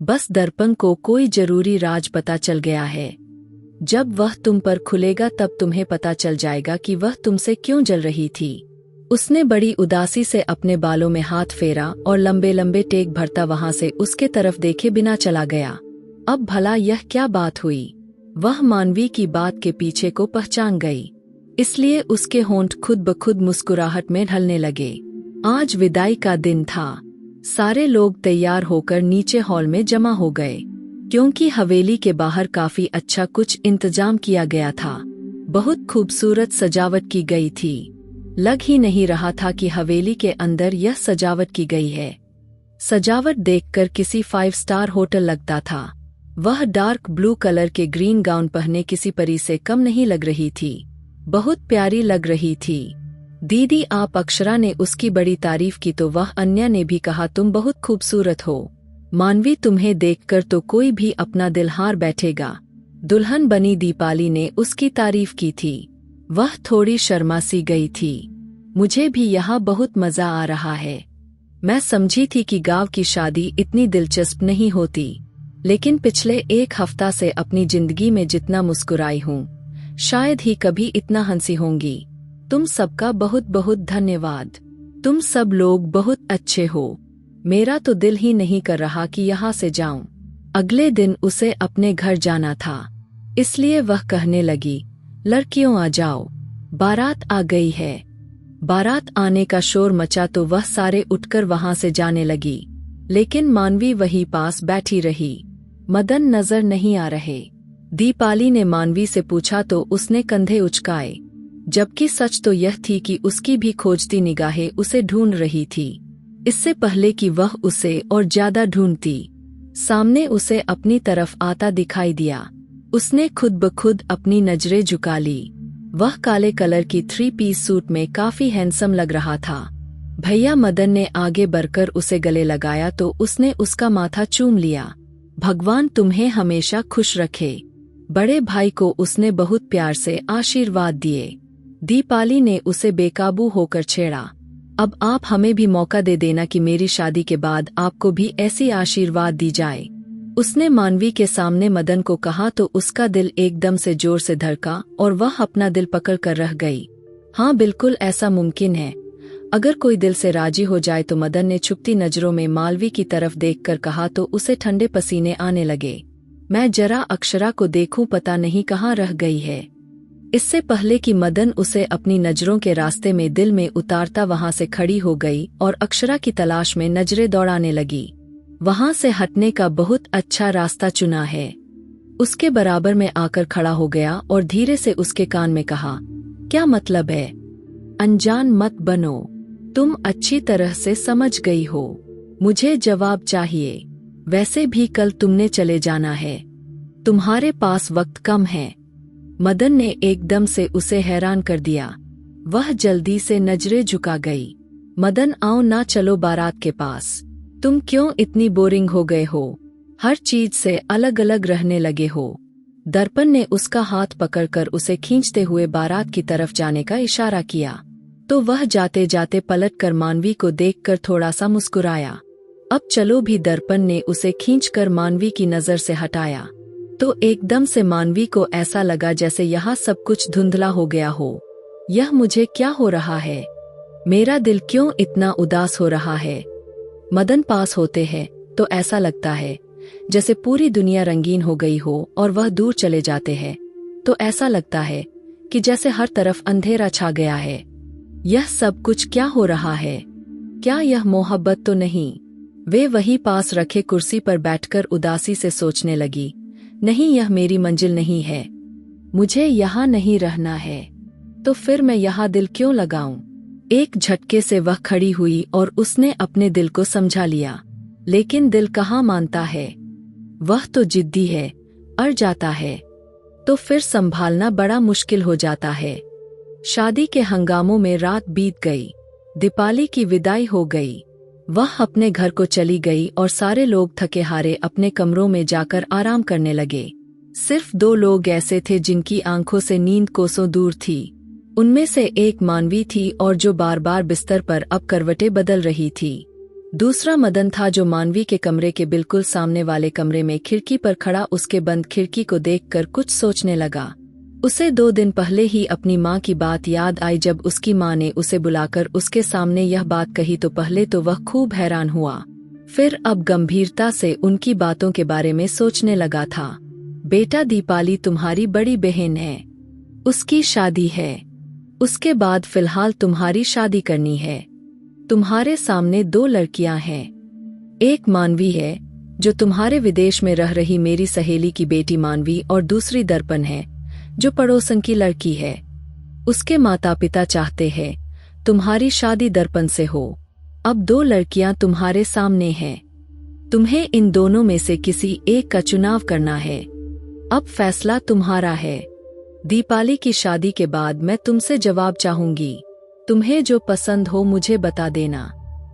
बस दर्पण को कोई जरूरी राज पता चल गया है। जब वह तुम पर खुलेगा तब तुम्हें पता चल जाएगा कि वह तुमसे क्यों जल रही थी। उसने बड़ी उदासी से अपने बालों में हाथ फेरा और लंबे लंबे टेक भरता वहां से उसके तरफ देखे बिना चला गया। अब भला यह क्या बात हुई? वह मानवी की बात के पीछे को पहचान गई, इसलिए उसके होंठ खुद ब खुद मुस्कुराहट में ढलने लगे। आज विदाई का दिन था। सारे लोग तैयार होकर नीचे हॉल में जमा हो गए, क्योंकि हवेली के बाहर काफी अच्छा कुछ इंतजाम किया गया था। बहुत खूबसूरत सजावट की गई थी। लग ही नहीं रहा था कि हवेली के अंदर यह सजावट की गई है। सजावट देखकर किसी 5 स्टार होटल लगता था। वह डार्क ब्लू कलर के ग्रीन गाउन पहने किसी परी से कम नहीं लग रही थी। बहुत प्यारी लग रही थी। दीदी आप अक्षरा ने उसकी बड़ी तारीफ की तो वह अन्या ने भी कहा तुम बहुत खूबसूरत हो। मानवी तुम्हें देखकर तो कोई भी अपना दिल हार बैठेगा। दुल्हन बनी दीपाली ने उसकी तारीफ की थी। वह थोड़ी शर्मा सी गई थी। मुझे भी यहाँ बहुत मजा आ रहा है। मैं समझी थी कि गांव की शादी इतनी दिलचस्प नहीं होती, लेकिन पिछले 1 हफ्ता से अपनी जिंदगी में जितना मुस्कुराई हूँ शायद ही कभी इतना हंसी होंगी। तुम सबका बहुत बहुत धन्यवाद। तुम सब लोग बहुत अच्छे हो। मेरा तो दिल ही नहीं कर रहा कि यहाँ से जाऊं। अगले दिन उसे अपने घर जाना था, इसलिए वह कहने लगी, लड़कियों आ जाओ, बारात आ गई है। बारात आने का शोर मचा तो वह सारे उठकर वहां से जाने लगी, लेकिन मानवी वहीं पास बैठी रही। मदन नजर नहीं आ रहे। दीपाली ने मानवी से पूछा तो उसने कंधे उचकाए, जबकि सच तो यह थी कि उसकी भी खोजती निगाहें उसे ढूंढ रही थी। इससे पहले कि वह उसे और ज्यादा ढूंढती, सामने उसे अपनी तरफ आता दिखाई दिया। उसने खुद ब खुद अपनी नजरें झुका ली। वह काले कलर की 3 पीस सूट में काफी हैंडसम लग रहा था। भैया मदन ने आगे बढ़कर उसे गले लगाया तो उसने उसका माथा चूम लिया। भगवान तुम्हें हमेशा खुश रखे। बड़े भाई को उसने बहुत प्यार से आशीर्वाद दिए। दीपाली ने उसे बेकाबू होकर छेड़ा। अब आप हमें भी मौका दे देना कि मेरी शादी के बाद आपको भी ऐसी आशीर्वाद दी जाए। उसने मानवी के सामने मदन को कहा तो उसका दिल एकदम से जोर से धड़का और वह अपना दिल पकड़ कर रह गई। हाँ बिल्कुल ऐसा मुमकिन है। अगर कोई दिल से राजी हो जाए तो मदन ने छुपती नजरों में मालवी की तरफ देखकर कहा तो उसे ठंडे पसीने आने लगे। मैं जरा अक्षरा को देखूं पता नहीं कहाँ रह गई है। इससे पहले कि मदन उसे अपनी नजरों के रास्ते में दिल में उतारता वहां से खड़ी हो गई और अक्षरा की तलाश में नजरें दौड़ाने लगी। वहां से हटने का बहुत अच्छा रास्ता चुना है। उसके बराबर में आकर खड़ा हो गया और धीरे से उसके कान में कहा, क्या मतलब है? अनजान मत बनो। तुम अच्छी तरह से समझ गई हो। मुझे जवाब चाहिए। वैसे भी कल तुमने चले जाना है। तुम्हारे पास वक्त कम है। मदन ने एकदम से उसे हैरान कर दिया। वह जल्दी से नजरें झुका गई। मदन आओ ना चलो बारात के पास। तुम क्यों इतनी बोरिंग हो गए हो? हर चीज से अलग अलग रहने लगे हो। दर्पण ने उसका हाथ पकड़कर उसे खींचते हुए बारात की तरफ जाने का इशारा किया, तो वह जाते जाते पलटकर मानवी को देखकर थोड़ा सा मुस्कुराया। अब चलो भी। दर्पण ने उसे खींचकर मानवी की नजर से हटाया तो एकदम से मानवी को ऐसा लगा जैसे यहाँ सब कुछ धुंधला हो गया हो। यह मुझे क्या हो रहा है? मेरा दिल क्यों इतना उदास हो रहा है? मदन पास होते हैं तो ऐसा लगता है जैसे पूरी दुनिया रंगीन हो गई हो और वह दूर चले जाते हैं तो ऐसा लगता है कि जैसे हर तरफ अंधेरा छा गया है। यह सब कुछ क्या हो रहा है? क्या यह मोहब्बत तो नहीं? वे वहीं पास रखे कुर्सी पर बैठकर उदासी से सोचने लगी, नहीं यह मेरी मंजिल नहीं है। मुझे यहाँ नहीं रहना है। तो फिर मैं यहाँ दिल क्यों लगाऊं? एक झटके से वह खड़ी हुई और उसने अपने दिल को समझा लिया, लेकिन दिल कहाँ मानता है। वह तो जिद्दी है, अड़ जाता है तो फिर संभालना बड़ा मुश्किल हो जाता है। शादी के हंगामों में रात बीत गई। दीपाली की विदाई हो गई। वह अपने घर को चली गई और सारे लोग थके हारे अपने कमरों में जाकर आराम करने लगे। सिर्फ 2 लोग ऐसे थे जिनकी आंखों से नींद कोसों दूर थी। उनमें से एक मानवी थी और जो बार बार बिस्तर पर अब करवटें बदल रही थी। दूसरा मदन था जो मानवी के कमरे के बिल्कुल सामने वाले कमरे में खिड़की पर खड़ा उसके बंद खिड़की को देखकर कुछ सोचने लगा। उसे 2 दिन पहले ही अपनी माँ की बात याद आई। जब उसकी माँ ने उसे बुलाकर उसके सामने यह बात कही तो पहले तो वह खूब हैरान हुआ, फिर अब गंभीरता से उनकी बातों के बारे में सोचने लगा था। बेटा, दीपाली तुम्हारी बड़ी बहन है, उसकी शादी है, उसके बाद फिलहाल तुम्हारी शादी करनी है। तुम्हारे सामने 2 लड़कियां हैं, एक मानवी है जो तुम्हारे विदेश में रह रही मेरी सहेली की बेटी मानवी, और दूसरी दर्पण है जो पड़ोसन की लड़की है। उसके माता पिता चाहते हैं तुम्हारी शादी दर्पण से हो। अब 2 लड़कियां तुम्हारे सामने हैं, तुम्हें इन दोनों में से किसी एक का चुनाव करना है। अब फैसला तुम्हारा है। दीपाली की शादी के बाद मैं तुमसे जवाब चाहूंगी। तुम्हें जो पसंद हो मुझे बता देना,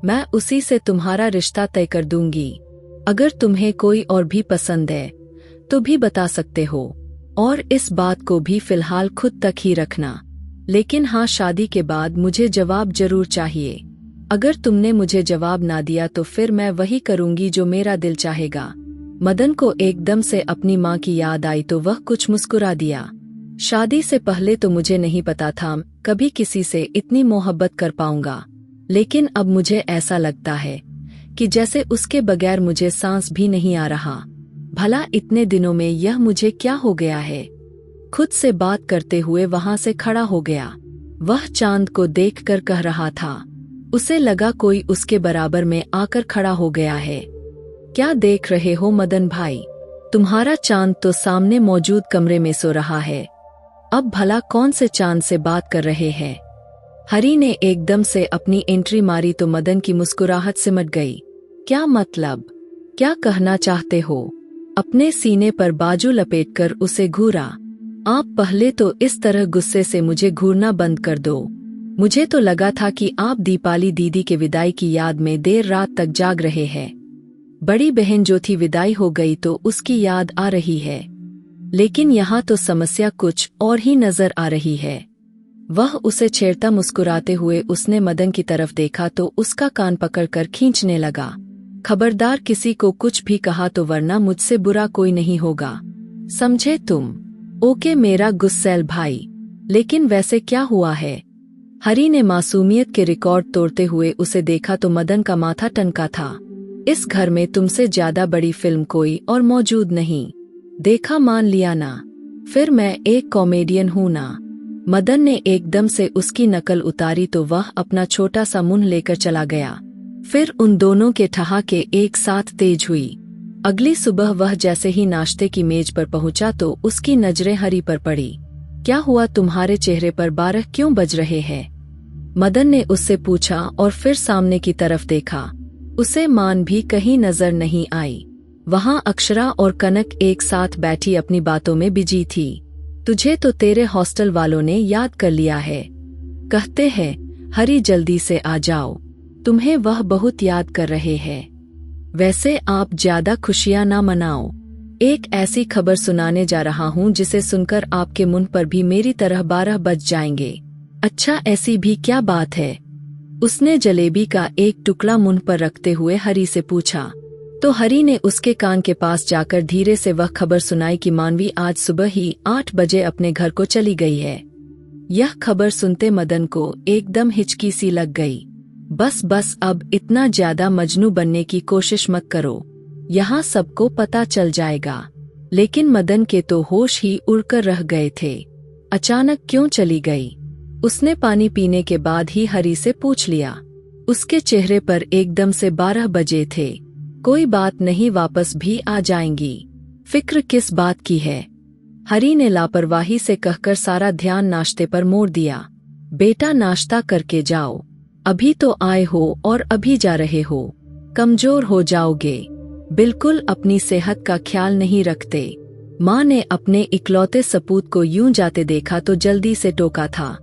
मैं उसी से तुम्हारा रिश्ता तय कर दूंगी। अगर तुम्हें कोई और भी पसंद है तो भी बता सकते हो, और इस बात को भी फिलहाल खुद तक ही रखना। लेकिन हाँ, शादी के बाद मुझे जवाब जरूर चाहिए। अगर तुमने मुझे जवाब ना दिया तो फिर मैं वही करूंगी जो मेरा दिल चाहेगा। मदन को एकदम से अपनी माँ की याद आई तो वह कुछ मुस्कुरा दिया। शादी से पहले तो मुझे नहीं पता था कभी किसी से इतनी मोहब्बत कर पाऊंगा, लेकिन अब मुझे ऐसा लगता है कि जैसे उसके बगैर मुझे सांस भी नहीं आ रहा। भला इतने दिनों में यह मुझे क्या हो गया है। खुद से बात करते हुए वहां से खड़ा हो गया। वह चांद को देखकर कह रहा था। उसे लगा कोई उसके बराबर में आकर खड़ा हो गया है। क्या देख रहे हो मदन भाई, तुम्हारा चांद तो सामने मौजूद कमरे में सो रहा है। अब भला कौन से चांद से बात कर रहे हैं। हरी ने एकदम से अपनी एंट्री मारी तो मदन की मुस्कुराहट सिमट गई। क्या मतलब, क्या कहना चाहते हो। अपने सीने पर बाजू लपेटकर उसे घूरा। आप पहले तो इस तरह गुस्से से मुझे घूरना बंद कर दो। मुझे तो लगा था कि आप दीपाली दीदी के विदाई की याद में देर रात तक जाग रहे हैं। बड़ी बहन जो थी विदाई हो गई तो उसकी याद आ रही है, लेकिन यहाँ तो समस्या कुछ और ही नजर आ रही है। वह उसे छेड़ता मुस्कुराते हुए उसने मदन की तरफ देखा तो उसका कान पकड़कर खींचने लगा। खबरदार, किसी को कुछ भी कहा तो वरना मुझसे बुरा कोई नहीं होगा, समझे तुम। ओके मेरा गुस्सैल भाई, लेकिन वैसे क्या हुआ है। हरी ने मासूमियत के रिकॉर्ड तोड़ते हुए उसे देखा तो मदन का माथा टनका था। इस घर में तुमसे ज्यादा बड़ी फिल्म कोई और मौजूद नहीं। देखा, मान लिया ना, फिर मैं एक कॉमेडियन हूं ना। मदन ने एकदम से उसकी नकल उतारी तो वह अपना छोटा सा मुंह लेकर चला गया। फिर उन दोनों के ठहाके एक साथ तेज हुई। अगली सुबह वह जैसे ही नाश्ते की मेज पर पहुंचा तो उसकी नजरें हरी पर पड़ी। क्या हुआ, तुम्हारे चेहरे पर 12 क्यों बज रहे हैं। मदन ने उससे पूछा और फिर सामने की तरफ देखा। उसे मान भी कहीं नजर नहीं आई। वहां अक्षरा और कनक एक साथ बैठी अपनी बातों में बिजी थी। तुझे तो तेरे हॉस्टल वालों ने याद कर लिया है, कहते हैं हरी जल्दी से आ जाओ, तुम्हें वह बहुत याद कर रहे हैं। वैसे आप ज्यादा खुशियां ना मनाओ, एक ऐसी खबर सुनाने जा रहा हूं जिसे सुनकर आपके मुंह पर भी मेरी तरह 12 बज जाएंगे। अच्छा, ऐसी भी क्या बात है। उसने जलेबी का एक टुकड़ा मुंह पर रखते हुए हरी से पूछा। तो हरी ने उसके कान के पास जाकर धीरे से वह खबर सुनाई कि मानवी आज सुबह ही 8 बजे अपने घर को चली गई है। यह खबर सुनते मदन को एकदम हिचकी सी लग गई। बस अब इतना ज्यादा मजनू बनने की कोशिश मत करो, यहाँ सबको पता चल जाएगा। लेकिन मदन के तो होश ही उड़कर रह गए थे। अचानक क्यों चली गई, उसने पानी पीने के बाद ही हरी से पूछ लिया। उसके चेहरे पर एकदम से 12 बजे थे। कोई बात नहीं, वापस भी आ जाएंगी, फिक्र किस बात की है। हरी ने लापरवाही से कहकर सारा ध्यान नाश्ते पर मोड़ दिया। बेटा, नाश्ता करके जाओ, अभी तो आए हो और अभी जा रहे हो, कमजोर हो जाओगे। बिल्कुल अपनी सेहत का ख्याल नहीं रखते। माँ ने अपने इकलौते सपूत को यूं जाते देखा तो जल्दी से टोका था,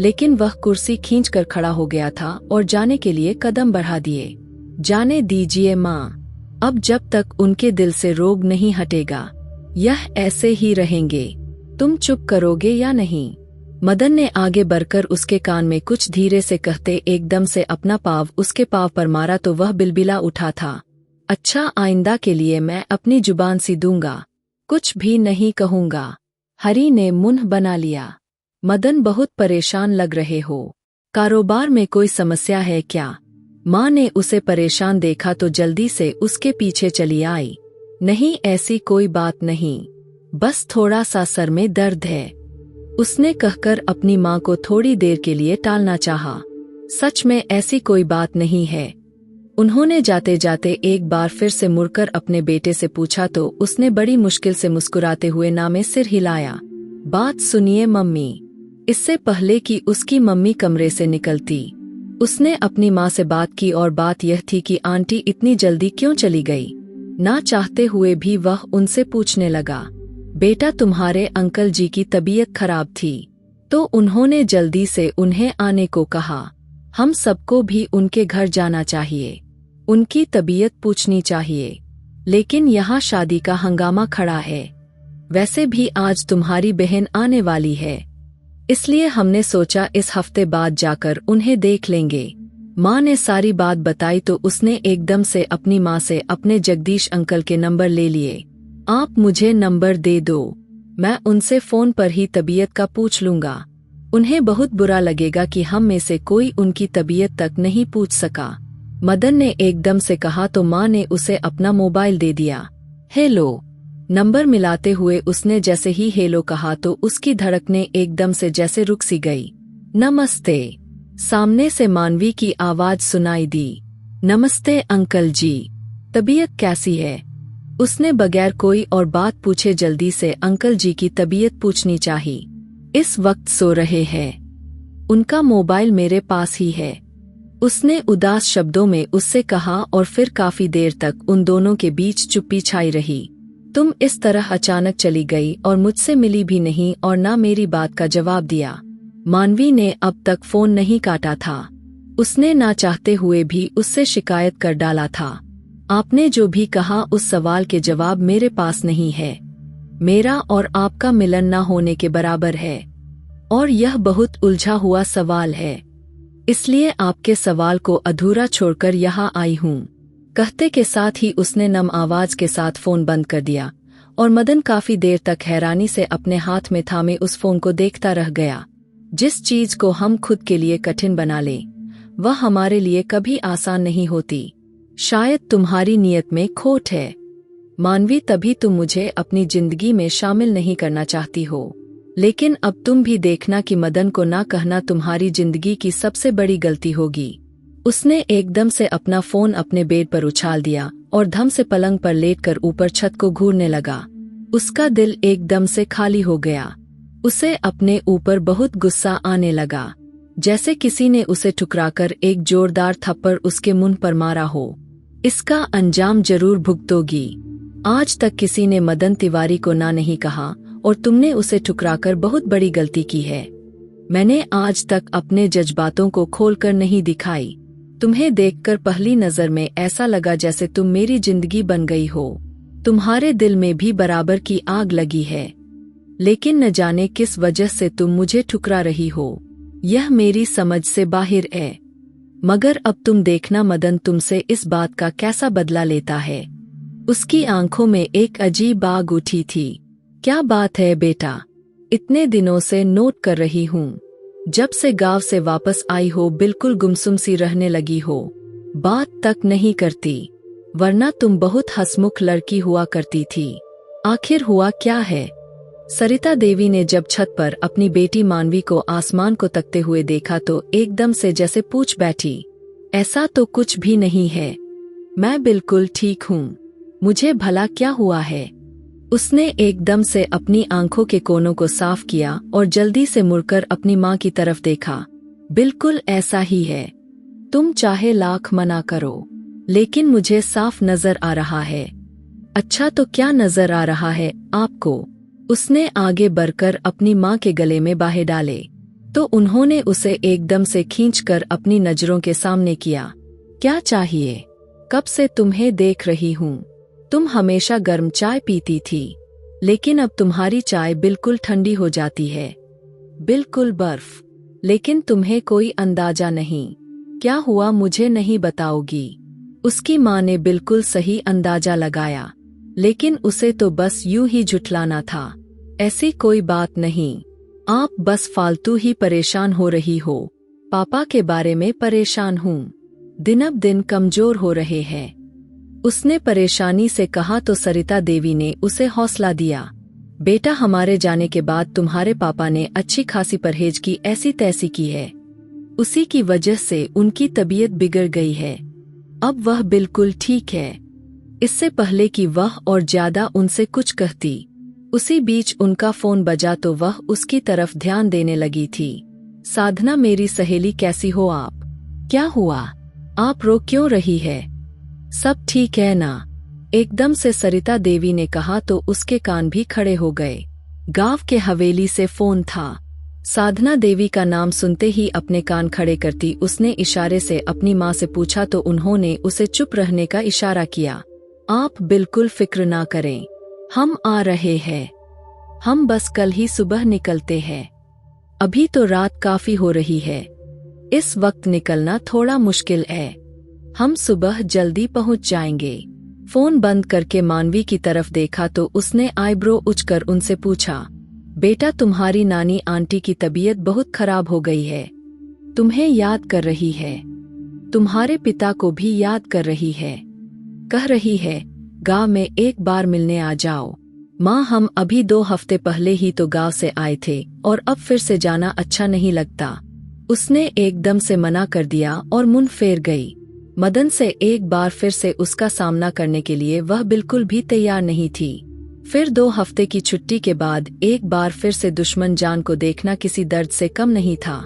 लेकिन वह कुर्सी खींचकर खड़ा हो गया था और जाने के लिए कदम बढ़ा दिए। जाने दीजिए माँ, अब जब तक उनके दिल से रोग नहीं हटेगा यह ऐसे ही रहेंगे। तुम चुप करोगे या नहीं। मदन ने आगे बढ़कर उसके कान में कुछ धीरे से कहते एकदम से अपना पाँव उसके पाँव पर मारा तो वह बिलबिला उठा था। अच्छा, आइंदा के लिए मैं अपनी जुबान सी दूंगा, कुछ भी नहीं कहूंगा। हरी ने मुंह बना लिया। मदन, बहुत परेशान लग रहे हो, कारोबार में कोई समस्या है क्या? माँ ने उसे परेशान देखा तो जल्दी से उसके पीछे चली आई। नहीं, ऐसी कोई बात नहीं, बस थोड़ा सा सर में दर्द है, उसने कहकर अपनी माँ को थोड़ी देर के लिए टालना चाहा। सच में ऐसी कोई बात नहीं है। उन्होंने जाते जाते एक बार फिर से मुड़कर अपने बेटे से पूछा तो उसने बड़ी मुश्किल से मुस्कुराते हुए ना में सिर हिलाया। बात सुनिए मम्मी। इससे पहले कि उसकी मम्मी कमरे से निकलती, उसने अपनी माँ से बात की और बात यह थी कि आंटी इतनी जल्दी क्यों चली गई। ना चाहते हुए भी वह उनसे पूछने लगा, बेटा तुम्हारे अंकल जी की तबीयत खराब थी तो उन्होंने जल्दी से उन्हें आने को कहा। हम सबको भी उनके घर जाना चाहिए, उनकी तबीयत पूछनी चाहिए, लेकिन यहाँ शादी का हंगामा खड़ा है। वैसे भी आज तुम्हारी बहन आने वाली है, इसलिए हमने सोचा इस हफ्ते बाद जाकर उन्हें देख लेंगे। माँ ने सारी बात बताई तो उसने एकदम से अपनी माँ से अपने जगदीश अंकल के नंबर ले लिए। आप मुझे नंबर दे दो, मैं उनसे फोन पर ही तबीयत का पूछ लूंगा। उन्हें बहुत बुरा लगेगा कि हम में से कोई उनकी तबीयत तक नहीं पूछ सका। मदन ने एकदम से कहा तो माँ ने उसे अपना मोबाइल दे दिया। हेलो, नंबर मिलाते हुए उसने जैसे ही हेलो कहा तो उसकी धड़कनें एकदम से जैसे रुक सी गई। नमस्ते, सामने से मानवी की आवाज सुनाई दी। नमस्ते अंकल जी, तबीयत कैसी है? उसने बगैर कोई और बात पूछे जल्दी से अंकल जी की तबीयत पूछनी चाहिए। इस वक्त सो रहे हैं, उनका मोबाइल मेरे पास ही है, उसने उदास शब्दों में उससे कहा और फिर काफी देर तक उन दोनों के बीच चुप्पी छाई रही। तुम इस तरह अचानक चली गई और मुझसे मिली भी नहीं और ना मेरी बात का जवाब दिया। मानवी ने अब तक फोन नहीं काटा था। उसने ना चाहते हुए भी उससे शिकायत कर डाला था। आपने जो भी कहा उस सवाल के जवाब मेरे पास नहीं है। मेरा और आपका मिलन ना होने के बराबर है और यह बहुत उलझा हुआ सवाल है, इसलिए आपके सवाल को अधूरा छोड़कर यहाँ आई हूँ। कहते के साथ ही उसने नम आवाज के साथ फोन बंद कर दिया और मदन काफी देर तक हैरानी से अपने हाथ में थामे उस फोन को देखता रह गया। जिस चीज को हम खुद के लिए कठिन बना लें, वह हमारे लिए कभी आसान नहीं होती। शायद तुम्हारी नीयत में खोट है मानवी, तभी तुम मुझे अपनी जिंदगी में शामिल नहीं करना चाहती हो। लेकिन अब तुम भी देखना कि मदन को ना कहना तुम्हारी जिंदगी की सबसे बड़ी गलती होगी। उसने एकदम से अपना फोन अपने बेड पर उछाल दिया और धम से पलंग पर लेटकर ऊपर छत को घूरने लगा। उसका दिल एकदम से खाली हो गया। उसे अपने ऊपर बहुत गुस्सा आने लगा, जैसे किसी ने उसे ठुकराकर एक जोरदार थप्पड़ उसके मुंह पर मारा हो। इसका अंजाम जरूर भुगतोगी। आज तक किसी ने मदन तिवारी को ना नहीं कहा और तुमने उसे ठुकराकर बहुत बड़ी गलती की है। मैंने आज तक अपने जज्बातों को खोलकर नहीं दिखाई। तुम्हें देखकर पहली नजर में ऐसा लगा जैसे तुम मेरी जिंदगी बन गई हो। तुम्हारे दिल में भी बराबर की आग लगी है, लेकिन न जाने किस वजह से तुम मुझे ठुकरा रही हो। यह मेरी समझ से बाहर है, मगर अब तुम देखना मदन तुमसे इस बात का कैसा बदला लेता है। उसकी आंखों में एक अजीब आग उठी थी। क्या बात है बेटा, इतने दिनों से नोट कर रही हूँ। जब से गांव से वापस आई हो बिल्कुल गुमसुम सी रहने लगी हो, बात तक नहीं करती, वरना तुम बहुत हंसमुख लड़की हुआ करती थी। आखिर हुआ क्या है? सरिता देवी ने जब छत पर अपनी बेटी मानवी को आसमान को तकते हुए देखा तो एकदम से जैसे पूछ बैठी, ऐसा तो कुछ भी नहीं है, मैं बिल्कुल ठीक हूँ, मुझे भला क्या हुआ है? उसने एकदम से अपनी आंखों के कोनों को साफ किया और जल्दी से मुड़कर अपनी माँ की तरफ देखा। बिल्कुल ऐसा ही है, तुम चाहे लाख मना करो, लेकिन मुझे साफ नजर आ रहा है। अच्छा, तो क्या नजर आ रहा है आपको? उसने आगे बढ़कर अपनी माँ के गले में बाहें डाले तो उन्होंने उसे एकदम से खींचकर अपनी नजरों के सामने किया। क्या चाहिए? कब से तुम्हें देख रही हूँ। तुम हमेशा गर्म चाय पीती थी, लेकिन अब तुम्हारी चाय बिल्कुल ठंडी हो जाती है। बिल्कुल बर्फ। लेकिन तुम्हें कोई अंदाजा नहीं। क्या हुआ मुझे नहीं बताओगी? उसकी माँ ने बिल्कुल सही अंदाजा लगाया, लेकिन उसे तो बस यूं ही झुठलाना था। ऐसी कोई बात नहीं, आप बस फालतू ही परेशान हो रही हो। पापा के बारे में परेशान हूँ, दिन अब दिन कमजोर हो रहे हैं, उसने परेशानी से कहा। तो सरिता देवी ने उसे हौसला दिया, बेटा हमारे जाने के बाद तुम्हारे पापा ने अच्छी खासी परहेज की, ऐसी तैसी की है, उसी की वजह से उनकी तबीयत बिगड़ गई है। अब वह बिल्कुल ठीक है। इससे पहले कि वह और ज्यादा उनसे कुछ कहती, उसी बीच उनका फोन बजा तो वह उसकी तरफ ध्यान देने लगी थी। साधना मेरी सहेली कैसी हो आप? क्या हुआ? आप रो क्यों रही है? सब ठीक है ना? एकदम से सरिता देवी ने कहा तो उसके कान भी खड़े हो गए। गांव के हवेली से फोन था। साधना देवी का नाम सुनते ही अपने कान खड़े करती उसने इशारे से अपनी माँ से पूछा तो उन्होंने उसे चुप रहने का इशारा किया। आप बिल्कुल फिक्र ना करें, हम आ रहे हैं। हम बस कल ही सुबह निकलते हैं। अभी तो रात काफी हो रही है, इस वक्त निकलना थोड़ा मुश्किल है। हम सुबह जल्दी पहुंच जाएंगे। फोन बंद करके मानवी की तरफ देखा तो उसने आईब्रो उचकर उनसे पूछा, बेटा तुम्हारी नानी आंटी की तबीयत बहुत खराब हो गई है, तुम्हें याद कर रही है, तुम्हारे पिता को भी याद कर रही है, कह रही है गांव में एक बार मिलने आ जाओ। माँ हम अभी 2 हफ्ते पहले ही तो गांव से आए थे और अब फिर से जाना अच्छा नहीं लगता। उसने एकदम से मना कर दिया और मुंह फेर गई। मदन से एक बार फिर से उसका सामना करने के लिए वह बिल्कुल भी तैयार नहीं थी। फिर 2 हफ्ते की छुट्टी के बाद एक बार फिर से दुश्मन जान को देखना किसी दर्द से कम नहीं था।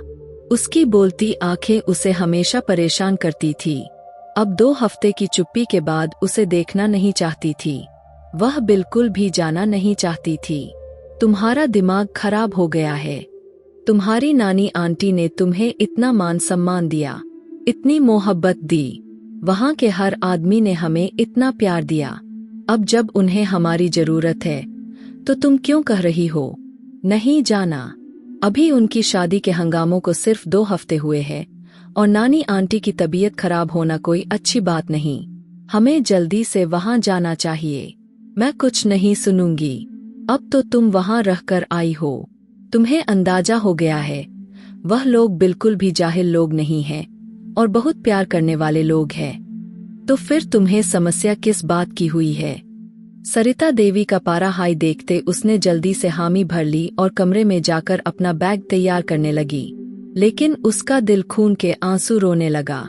उसकी बोलती आंखें उसे हमेशा परेशान करती थी। अब 2 हफ्ते की चुप्पी के बाद उसे देखना नहीं चाहती थी। वह बिल्कुल भी जाना नहीं चाहती थी। तुम्हारा दिमाग खराब हो गया है। तुम्हारी नानी आंटी ने तुम्हें इतना मान सम्मान दिया, इतनी मोहब्बत दी, वहाँ के हर आदमी ने हमें इतना प्यार दिया। अब जब उन्हें हमारी जरूरत है तो तुम क्यों कह रही हो नहीं जाना? अभी उनकी शादी के हंगामों को सिर्फ 2 हफ्ते हुए हैं और नानी आंटी की तबीयत खराब होना कोई अच्छी बात नहीं। हमें जल्दी से वहाँ जाना चाहिए। मैं कुछ नहीं सुनूंगी। अब तो तुम वहाँ रहकर आई हो, तुम्हें अंदाजा हो गया है वह लोग बिल्कुल भी जाहिल लोग नहीं हैं और बहुत प्यार करने वाले लोग हैं। तो फिर तुम्हें समस्या किस बात की हुई है? सरिता देवी का पारा हाई देखते उसने जल्दी से हामी भर ली और कमरे में जाकर अपना बैग तैयार करने लगी। लेकिन उसका दिल खून के आंसू रोने लगा।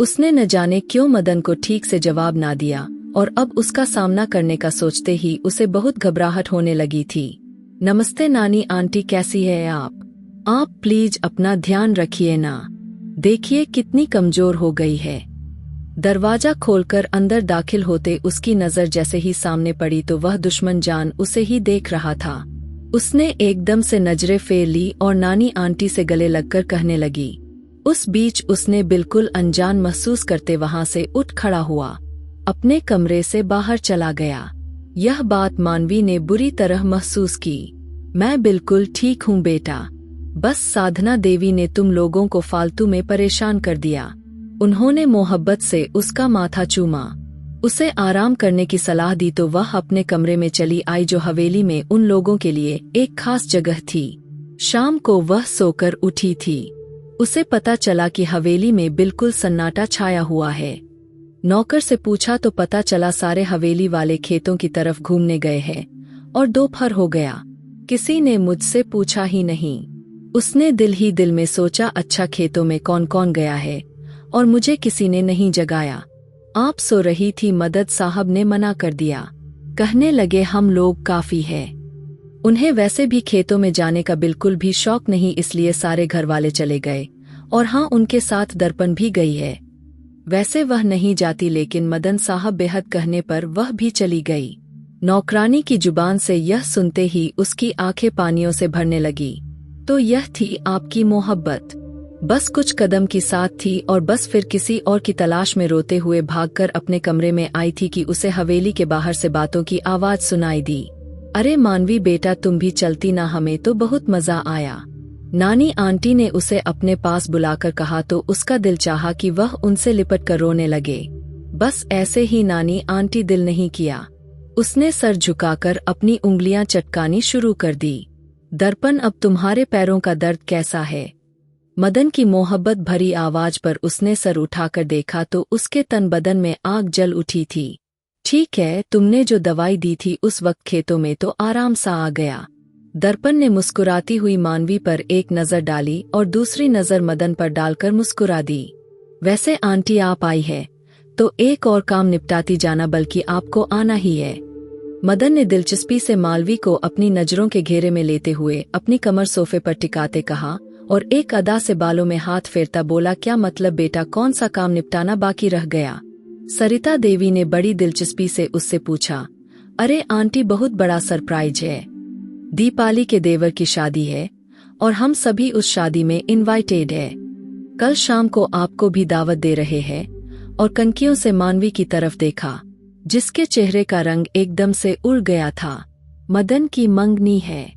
उसने न जाने क्यों मदन को ठीक से जवाब ना दिया और अब उसका सामना करने का सोचते ही उसे बहुत घबराहट होने लगी थी। नमस्ते नानी आंटी, कैसी है आप? आप प्लीज अपना ध्यान रखिए ना, देखिए कितनी कमजोर हो गई है। दरवाजा खोलकर अंदर दाखिल होते उसकी नजर जैसे ही सामने पड़ी तो वह दुश्मन जान उसे ही देख रहा था। उसने एकदम से नजरें फेर ली और नानी आंटी से गले लगकर कहने लगी। उस बीच उसने बिल्कुल अनजान महसूस करते वहां से उठ खड़ा हुआ, अपने कमरे से बाहर चला गया। यह बात मानवी ने बुरी तरह महसूस की। मैं बिल्कुल ठीक हूँ बेटा, बस साधना देवी ने तुम लोगों को फालतू में परेशान कर दिया। उन्होंने मोहब्बत से उसका माथा चूमा, उसे आराम करने की सलाह दी तो वह अपने कमरे में चली आई जो हवेली में उन लोगों के लिए एक खास जगह थी। शाम को वह सोकर उठी थी। उसे पता चला कि हवेली में बिल्कुल सन्नाटा छाया हुआ है। नौकर से पूछा तो पता चला सारे हवेली वाले खेतों की तरफ घूमने गए हैं और दोपहर हो गया, किसी ने मुझसे पूछा ही नहीं। उसने दिल ही दिल में सोचा, अच्छा खेतों में कौन कौन गया है और मुझे किसी ने नहीं जगाया। आप सो रही थी, मदद साहब ने मना कर दिया। कहने लगे हम लोग काफी है। उन्हें वैसे भी खेतों में जाने का बिल्कुल भी शौक नहीं, इसलिए सारे घर वाले चले गए और हाँ उनके साथ दर्पण भी गई है। वैसे वह नहीं जाती लेकिन मदन साहब बेहद कहने पर वह भी चली गई। नौकरानी की जुबान से यह सुनते ही उसकी आंखें पानियों से भरने लगी। तो यह थी आपकी मोहब्बत, बस कुछ कदम की साथ थी और बस फिर किसी और की तलाश में रोते हुए भागकर अपने कमरे में आई थी कि उसे हवेली के बाहर से बातों की आवाज सुनाई दी। अरे मानवी बेटा तुम भी चलती ना, हमें तो बहुत मजा आया। नानी आंटी ने उसे अपने पास बुलाकर कहा तो उसका दिल चाहा कि वह उनसे लिपट कर रोने लगे। बस ऐसे ही नानी आंटी दिल नहीं किया। उसने सर झुकाकर अपनी उंगलियां चटकानी शुरू कर दी। दर्पण, अब तुम्हारे पैरों का दर्द कैसा है? मदन की मोहब्बत भरी आवाज पर उसने सर उठाकर देखा तो उसके तन बदन में आग जल उठी थी। ठीक है, तुमने जो दवाई दी थी उस वक्त खेतों में तो आराम सा आ गया। दर्पण ने मुस्कुराती हुई मानवी पर एक नजर डाली और दूसरी नजर मदन पर डालकर मुस्कुरा दी। वैसे आंटी आप आई है तो एक और काम निपटाती जाना, बल्कि आपको आना ही है। मदन ने दिलचस्पी से मालवी को अपनी नजरों के घेरे में लेते हुए अपनी कमर सोफे पर टिकाते कहा और एक अदा से बालों में हाथ फेरता बोला, क्या मतलब बेटा, कौन सा काम निपटाना बाकी रह गया? सरिता देवी ने बड़ी दिलचस्पी से उससे पूछा। अरे आंटी, बहुत बड़ा सरप्राइज है। दीपाली के देवर की शादी है और हम सभी उस शादी में इनवाइटेड है। कल शाम को आपको भी दावत दे रहे हैं। और कनखियों से मानवी की तरफ देखा, जिसके चेहरे का रंग एकदम से उड़ गया था। मदन की मंगनी है,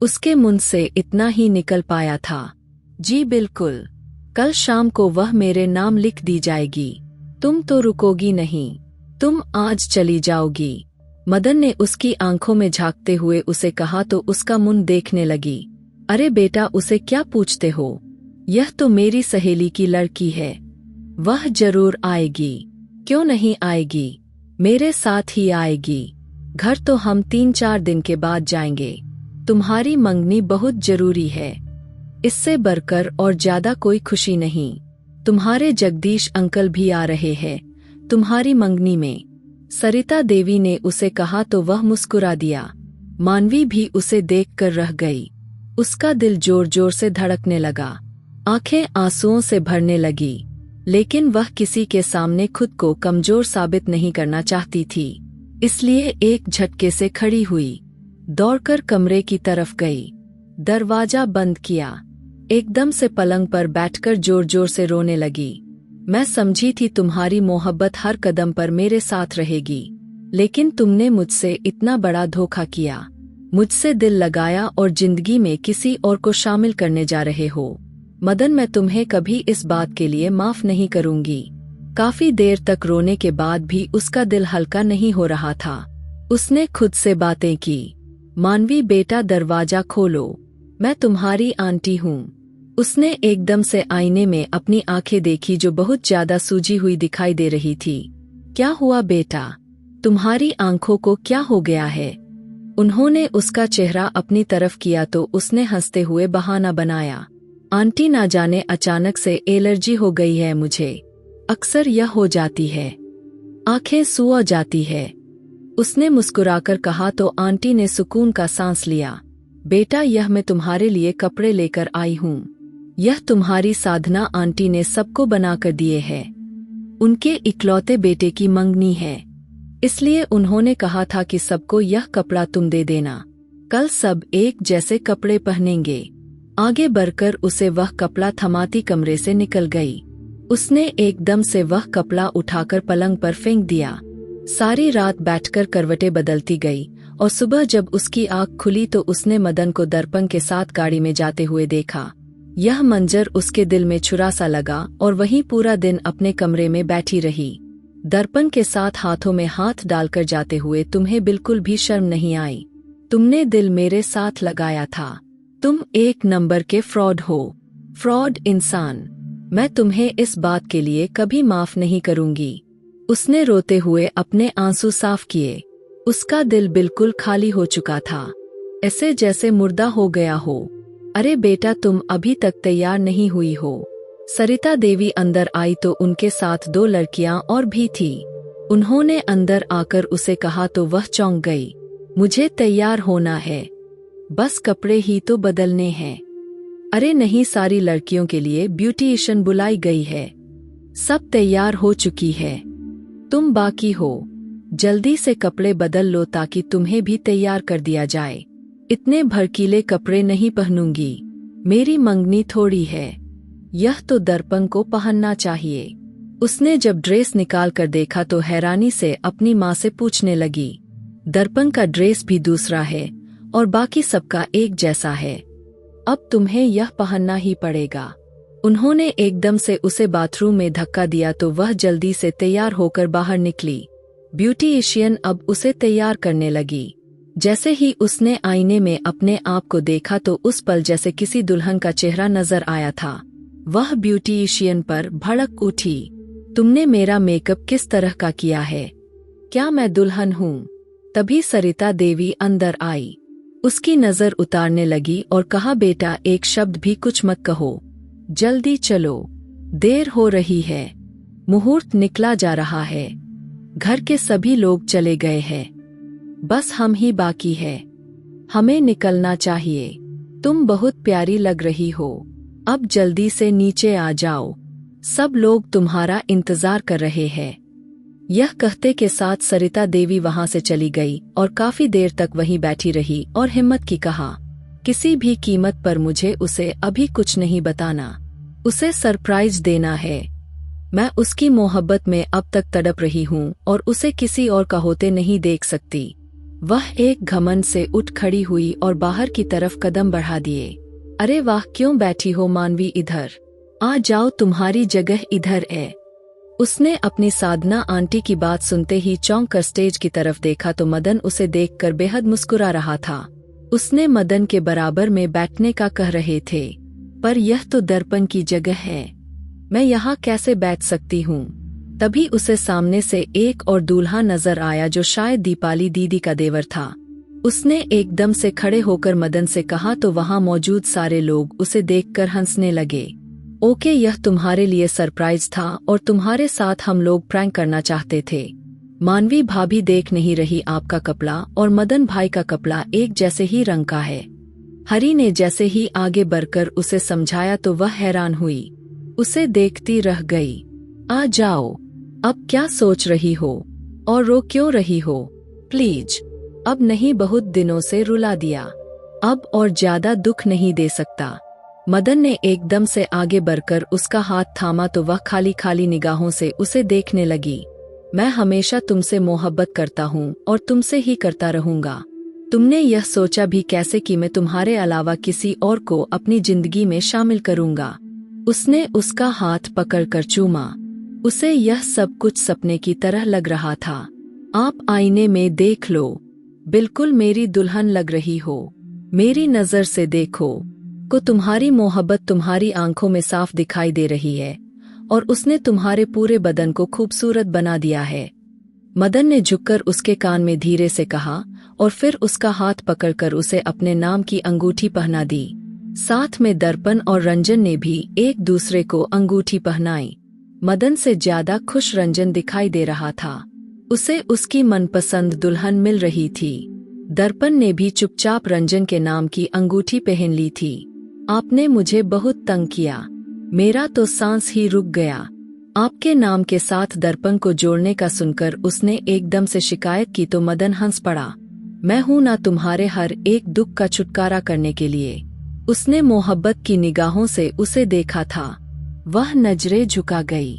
उसके मुंह से इतना ही निकल पाया था। जी बिल्कुल, कल शाम को वह मेरे नाम लिख दी जाएगी। तुम तो रुकोगी नहीं, तुम आज चली जाओगी। मदन ने उसकी आंखों में झांकते हुए उसे कहा तो उसका मुंह देखने लगी। अरे बेटा, उसे क्या पूछते हो? यह तो मेरी सहेली की लड़की है, वह जरूर आएगी। क्यों नहीं आएगी? मेरे साथ ही आएगी। घर तो हम 3-4 दिन के बाद जाएंगे। तुम्हारी मंगनी बहुत जरूरी है, इससे बढ़कर और ज्यादा कोई खुशी नहीं। तुम्हारे जगदीश अंकल भी आ रहे हैं तुम्हारी मंगनी में। सरिता देवी ने उसे कहा तो वह मुस्कुरा दिया। मानवी भी उसे देखकर रह गई। उसका दिल जोर जोर से धड़कने लगा, आंखें आंसुओं से भरने लगी, लेकिन वह किसी के सामने खुद को कमजोर साबित नहीं करना चाहती थी। इसलिए एक झटके से खड़ी हुई, दौड़कर कमरे की तरफ गई, दरवाजा बंद किया, एकदम से पलंग पर बैठकर जोर जोर से रोने लगी। मैं समझी थी तुम्हारी मोहब्बत हर कदम पर मेरे साथ रहेगी, लेकिन तुमने मुझसे इतना बड़ा धोखा किया। मुझसे दिल लगाया और जिंदगी में किसी और को शामिल करने जा रहे हो। मदन, मैं तुम्हें कभी इस बात के लिए माफ नहीं करूंगी। काफी देर तक रोने के बाद भी उसका दिल हल्का नहीं हो रहा था। उसने खुद से बातें की। मानवी बेटा, दरवाजा खोलो, मैं तुम्हारी आंटी हूँ। उसने एकदम से आईने में अपनी आंखें देखी जो बहुत ज्यादा सूजी हुई दिखाई दे रही थी। क्या हुआ बेटा, तुम्हारी आंखों को क्या हो गया है? उन्होंने उसका चेहरा अपनी तरफ किया तो उसने हंसते हुए बहाना बनाया। आंटी, ना जाने अचानक से एलर्जी हो गई है मुझे। अक्सर यह हो जाती है, आंखें सूअ जाती है। उसने मुस्कुराकर कहा तो आंटी ने सुकून का सांस लिया। बेटा, यह मैं तुम्हारे लिए कपड़े लेकर आई हूँ। यह तुम्हारी साधना आंटी ने सबको बनाकर दिए हैं। उनके इकलौते बेटे की मंगनी है, इसलिए उन्होंने कहा था कि सबको यह कपड़ा तुम दे देना। कल सब एक जैसे कपड़े पहनेंगे। आगे बढ़कर उसे वह कपड़ा थमाती कमरे से निकल गई। उसने एकदम से वह कपड़ा उठाकर पलंग पर फेंक दिया। सारी रात बैठकर करवटें बदलती गई और सुबह जब उसकी आँख खुली तो उसने मदन को दर्पण के साथ गाड़ी में जाते हुए देखा। यह मंजर उसके दिल में छुरा सा लगा और वहीं पूरा दिन अपने कमरे में बैठी रही। दर्पण के साथ हाथों में हाथ डालकर जाते हुए, तुम्हें बिल्कुल भी शर्म नहीं आई? तुमने दिल मेरे साथ लगाया था। तुम एक नंबर के फ्रॉड हो, फ्रॉड इंसान। मैं तुम्हें इस बात के लिए कभी माफ नहीं करूंगी। उसने रोते हुए अपने आंसू साफ किए। उसका दिल बिल्कुल खाली हो चुका था, ऐसे जैसे मुर्दा हो गया हो। अरे बेटा, तुम अभी तक तैयार नहीं हुई हो। सरिता देवी अंदर आई तो उनके साथ 2 लड़कियां और भी थी। उन्होंने अंदर आकर उसे कहा तो वह चौंक गई। मुझे तैयार होना है, बस कपड़े ही तो बदलने हैं। अरे नहीं, सारी लड़कियों के लिए ब्यूटिशियन बुलाई गई है, सब तैयार हो चुकी है, तुम बाकी हो। जल्दी से कपड़े बदल लो ताकि तुम्हें भी तैयार कर दिया जाए। इतने भड़कीले कपड़े नहीं पहनूंगी, मेरी मंगनी थोड़ी है, यह तो दर्पण को पहनना चाहिए। उसने जब ड्रेस निकाल कर देखा तो हैरानी से अपनी माँ से पूछने लगी, दर्पण का ड्रेस भी दूसरा है और बाकी सबका एक जैसा है। अब तुम्हें यह पहनना ही पड़ेगा। उन्होंने एकदम से उसे बाथरूम में धक्का दिया तो वह जल्दी से तैयार होकर बाहर निकली। ब्यूटीशियन अब उसे तैयार करने लगी। जैसे ही उसने आईने में अपने आप को देखा तो उस पल जैसे किसी दुल्हन का चेहरा नजर आया था। वह ब्यूटीशियन पर भड़क उठी। तुमने मेरा मेकअप किस तरह का किया है? क्या मैं दुल्हन हूँ? तभी सरिता देवी अंदर आई। उसकी नजर उतारने लगी और कहा, बेटा एक शब्द भी कुछ मत कहो, जल्दी चलो, देर हो रही है, मुहूर्त निकला जा रहा है, घर के सभी लोग चले गए हैं, बस हम ही बाकी है, हमें निकलना चाहिए। तुम बहुत प्यारी लग रही हो, अब जल्दी से नीचे आ जाओ, सब लोग तुम्हारा इंतजार कर रहे हैं। यह कहते के साथ सरिता देवी वहां से चली गई और काफी देर तक वहीं बैठी रही और हिम्मत की कहा, किसी भी कीमत पर मुझे उसे अभी कुछ नहीं बताना, उसे सरप्राइज देना है। मैं उसकी मोहब्बत में अब तक तड़प रही हूँ और उसे किसी और का होते नहीं देख सकती। वह एक घमंड से उठ खड़ी हुई और बाहर की तरफ कदम बढ़ा दिए। अरे वाह, क्यों बैठी हो मानवी, इधर आ जाओ, तुम्हारी जगह इधर है। उसने अपनी साधना आंटी की बात सुनते ही चौंक कर स्टेज की तरफ देखा तो मदन उसे देखकर बेहद मुस्कुरा रहा था। उसने मदन के बराबर में बैठने का कह रहे थे, पर यह तो दर्पण की जगह है, मैं यहाँ कैसे बैठ सकती हूँ? तभी उसे सामने से एक और दूल्हा नजर आया जो शायद दीपाली दीदी का देवर था। उसने एकदम से खड़े होकर मदन से कहा तो वहाँ मौजूद सारे लोग उसे देखकर हंसने लगे। ओके, यह तुम्हारे लिए सरप्राइज था और तुम्हारे साथ हम लोग प्रैंक करना चाहते थे। मानवी भाभी देख नहीं रही, आपका कपड़ा और मदन भाई का कपड़ा एक जैसे ही रंग का है। हरी ने जैसे ही आगे बढ़कर उसे समझाया तो वह हैरान हुई, उसे देखती रह गई। आ जाओ, अब क्या सोच रही हो और रो क्यों रही हो? प्लीज, अब नहीं, बहुत दिनों से रुला दिया, अब और ज्यादा दुख नहीं दे सकता। मदन ने एकदम से आगे बढ़कर उसका हाथ थामा तो वह खाली खाली निगाहों से उसे देखने लगी। मैं हमेशा तुमसे मोहब्बत करता हूँ और तुमसे ही करता रहूंगा। तुमने यह सोचा भी कैसे कि मैं तुम्हारे अलावा किसी और को अपनी जिंदगी में शामिल करूंगा? उसने उसका हाथ पकड़कर चूमा। उसे यह सब कुछ सपने की तरह लग रहा था। आप आईने में देख लो, बिल्कुल मेरी दुल्हन लग रही हो, मेरी नजर से देखो को तुम्हारी मोहब्बत तुम्हारी आंखों में साफ दिखाई दे रही है और उसने तुम्हारे पूरे बदन को खूबसूरत बना दिया है। मदन ने झुककर उसके कान में धीरे से कहा और फिर उसका हाथ पकड़कर उसे अपने नाम की अंगूठी पहना दी। साथ में दर्पण और रंजन ने भी एक दूसरे को अंगूठी पहनाई। मदन से ज्यादा खुश रंजन दिखाई दे रहा था। उसे उसकी मनपसंद दुल्हन मिल रही थी। दर्पण ने भी चुपचाप रंजन के नाम की अंगूठी पहन ली थी। आपने मुझे बहुत तंग किया, मेरा तो सांस ही रुक गया। आपके नाम के साथ दर्पण को जोड़ने का सुनकर उसने एकदम से शिकायत की तो मदन हंस पड़ा। मैं हूं ना तुम्हारे हर एक दुख का छुटकारा करने के लिए। उसने मोहब्बत की निगाहों से उसे देखा था। वह नजरें झुका गई।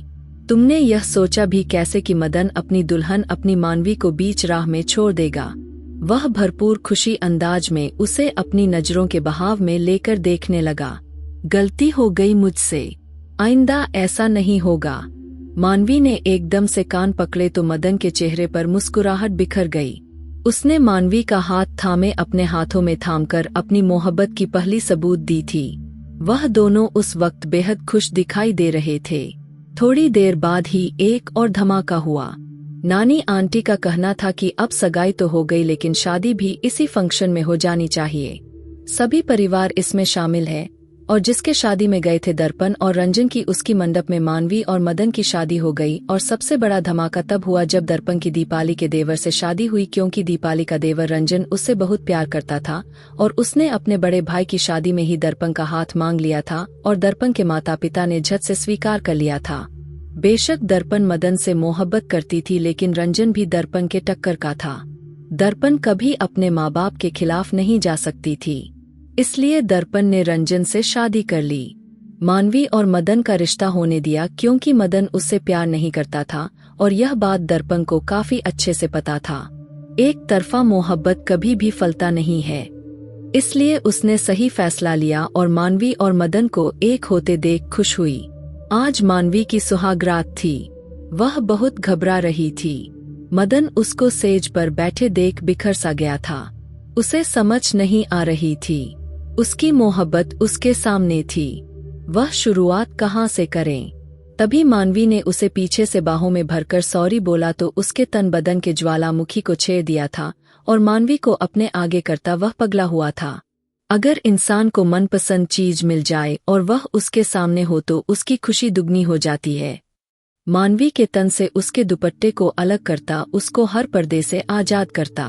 तुमने यह सोचा भी कैसे कि मदन अपनी दुल्हन अपनी मानवी को बीच राह में छोड़ देगा? वह भरपूर खुशी अंदाज में उसे अपनी नजरों के बहाव में लेकर देखने लगा। गलती हो गई मुझसे, आइंदा ऐसा नहीं होगा। मानवी ने एकदम से कान पकड़े तो मदन के चेहरे पर मुस्कुराहट बिखर गई। उसने मानवी का हाथ थामे अपने हाथों में थामकर अपनी मोहब्बत की पहली सबूत दी थी। वह दोनों उस वक्त बेहद खुश दिखाई दे रहे थे। थोड़ी देर बाद ही एक और धमाका हुआ। नानी आंटी का कहना था कि अब सगाई तो हो गई लेकिन शादी भी इसी फंक्शन में हो जानी चाहिए। सभी परिवार इसमें शामिल है और जिसके शादी में गए थे दर्पण और रंजन की, उसकी मंडप में मानवी और मदन की शादी हो गई। और सबसे बड़ा धमाका तब हुआ जब दर्पण की दीपाली के देवर से शादी हुई, क्योंकि दीपाली का देवर रंजन उससे बहुत प्यार करता था और उसने अपने बड़े भाई की शादी में ही दर्पण का हाथ मांग लिया था और दर्पण के माता पिता ने झट से स्वीकार कर लिया था। बेशक दर्पण मदन से मोहब्बत करती थी लेकिन रंजन भी दर्पण के टक्कर का था। दर्पण कभी अपने माँ बाप के खिलाफ नहीं जा सकती थी, इसलिए दर्पण ने रंजन से शादी कर ली। मानवी और मदन का रिश्ता होने दिया क्योंकि मदन उससे प्यार नहीं करता था और यह बात दर्पण को काफी अच्छे से पता था। एक तरफा मोहब्बत कभी भी फलता नहीं है। इसलिए उसने सही फैसला लिया और मानवी और मदन को एक होते देख खुश हुई। आज मानवी की सुहागरात थी। वह बहुत घबरा रही थी। मदन उसको सेज पर बैठे देख बिखर सा गया था। उसे समझ नहीं आ रही थी। उसकी मोहब्बत उसके सामने थी। वह शुरुआत कहाँ से करें? तभी मानवी ने उसे पीछे से बाहों में भरकर सॉरी बोला तो उसके तन बदन के ज्वालामुखी को छेड़ दिया था और मानवी को अपने आगे करता वह पगला हुआ था। अगर इंसान को मनपसंद चीज मिल जाए और वह उसके सामने हो तो उसकी खुशी दुगनी हो जाती है। मानवी के तन से उसके दुपट्टे को अलग करता, उसको हर पर्दे से आजाद करता,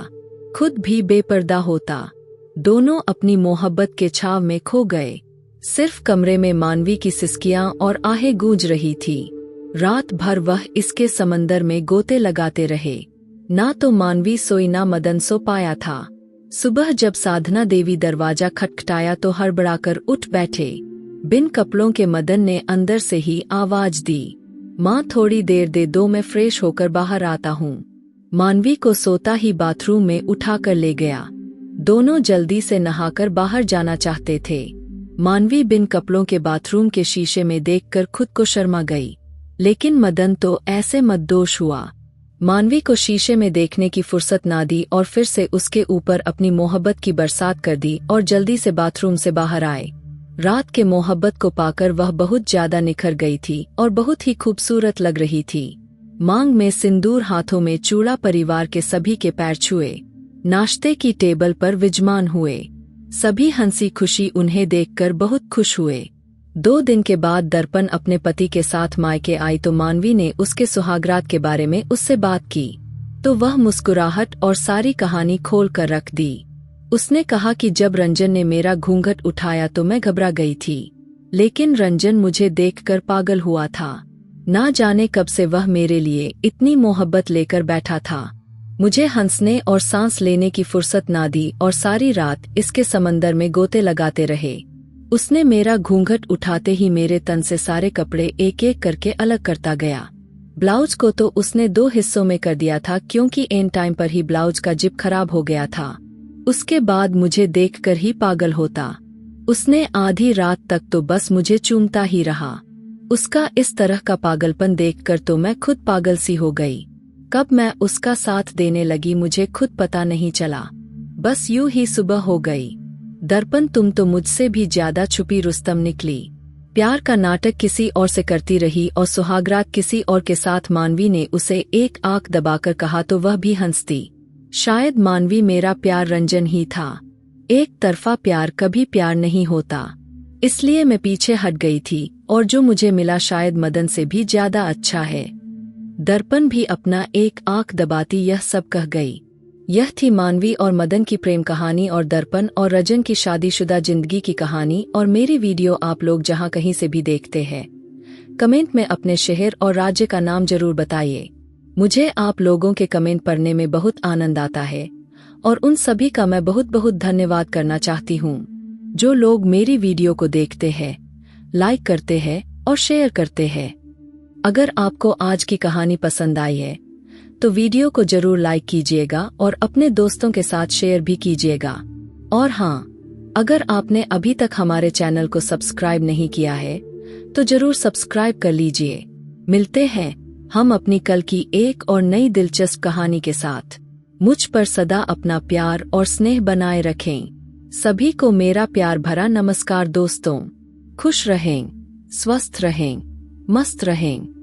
खुद भी बेपर्दा होता। दोनों अपनी मोहब्बत के छाव में खो गए। सिर्फ कमरे में मानवी की सिसकियां और आहें गूंज रही थी। रात भर वह इसके समंदर में गोते लगाते रहे। ना तो मानवी सोई ना मदन सो पाया था। सुबह जब साधना देवी दरवाजा खटखटाया तो हड़बड़ाकर उठ बैठे। बिन कपड़ों के मदन ने अंदर से ही आवाज दी, माँ थोड़ी देर दे दो, मैं फ्रेश होकर बाहर आता हूँ। मानवी को सोता ही बाथरूम में उठाकर ले गया। दोनों जल्दी से नहाकर बाहर जाना चाहते थे। मानवी बिन कपड़ों के बाथरूम के शीशे में देखकर खुद को शर्मा गई, लेकिन मदन तो ऐसे मद्दोश हुआ। मानवी को शीशे में देखने की फुर्सत ना दी और फिर से उसके ऊपर अपनी मोहब्बत की बरसात कर दी और जल्दी से बाथरूम से बाहर आए। रात के मोहब्बत को पाकर वह बहुत ज्यादा निखर गई थी और बहुत ही खूबसूरत लग रही थी। मांग में सिंदूर, हाथों में चूड़ा, परिवार के सभी के पैर छुए, नाश्ते की टेबल पर विजमान हुए। सभी हंसी खुशी उन्हें देखकर बहुत खुश हुए। 2 दिन के बाद दर्पण अपने पति के साथ मायके आई तो मानवी ने उसके सुहागरात के बारे में उससे बात की तो वह मुस्कुराहट और सारी कहानी खोल कर रख दी। उसने कहा कि जब रंजन ने मेरा घूंघट उठाया तो मैं घबरा गई थी, लेकिन रंजन मुझे देखकर पागल हुआ था। ना जाने कब से वह मेरे लिए इतनी मोहब्बत लेकर बैठा था। मुझे हंसने और सांस लेने की फुर्सत ना दी और सारी रात इसके समंदर में गोते लगाते रहे। उसने मेरा घूंघट उठाते ही मेरे तन से सारे कपड़े एक एक करके अलग करता गया। ब्लाउज को तो उसने 2 हिस्सों में कर दिया था क्योंकि एन टाइम पर ही ब्लाउज का जिप खराब हो गया था। उसके बाद मुझे देखकर ही पागल होता। उसने आधी रात तक तो बस मुझे चूमता ही रहा। उसका इस तरह का पागलपन देखकर तो मैं खुद पागल सी हो गई। कब मैं उसका साथ देने लगी मुझे खुद पता नहीं चला। बस यूं ही सुबह हो गई। दर्पण, तुम तो मुझसे भी ज्यादा छुपी रुस्तम निकली। प्यार का नाटक किसी और से करती रही और सुहागरात किसी और के साथ। मानवी ने उसे एक आंख दबाकर कहा तो वह भी हंसती। शायद मानवी, मेरा प्यार रंजन ही था। एक तरफा प्यार कभी प्यार नहीं होता, इसलिए मैं पीछे हट गई थी और जो मुझे मिला शायद मदन से भी ज्यादा अच्छा है। दर्पण भी अपना एक आंख दबाती यह सब कह गई। यह थी मानवी और मदन की प्रेम कहानी और दर्पण और रंजन की शादीशुदा जिंदगी की कहानी। और मेरी वीडियो आप लोग जहां कहीं से भी देखते हैं, कमेंट में अपने शहर और राज्य का नाम जरूर बताइए। मुझे आप लोगों के कमेंट पढ़ने में बहुत आनंद आता है और उन सभी का मैं बहुत बहुत धन्यवाद करना चाहती हूँ जो लोग मेरी वीडियो को देखते हैं, लाइक करते हैं और शेयर करते हैं। अगर आपको आज की कहानी पसंद आई है तो वीडियो को जरूर लाइक कीजिएगा और अपने दोस्तों के साथ शेयर भी कीजिएगा। और हाँ, अगर आपने अभी तक हमारे चैनल को सब्सक्राइब नहीं किया है तो जरूर सब्सक्राइब कर लीजिए। मिलते हैं हम अपनी कल की एक और नई दिलचस्प कहानी के साथ। मुझ पर सदा अपना प्यार और स्नेह बनाए रखें। सभी को मेरा प्यार भरा नमस्कार दोस्तों। खुश रहें, स्वस्थ रहें, मस्त रहें।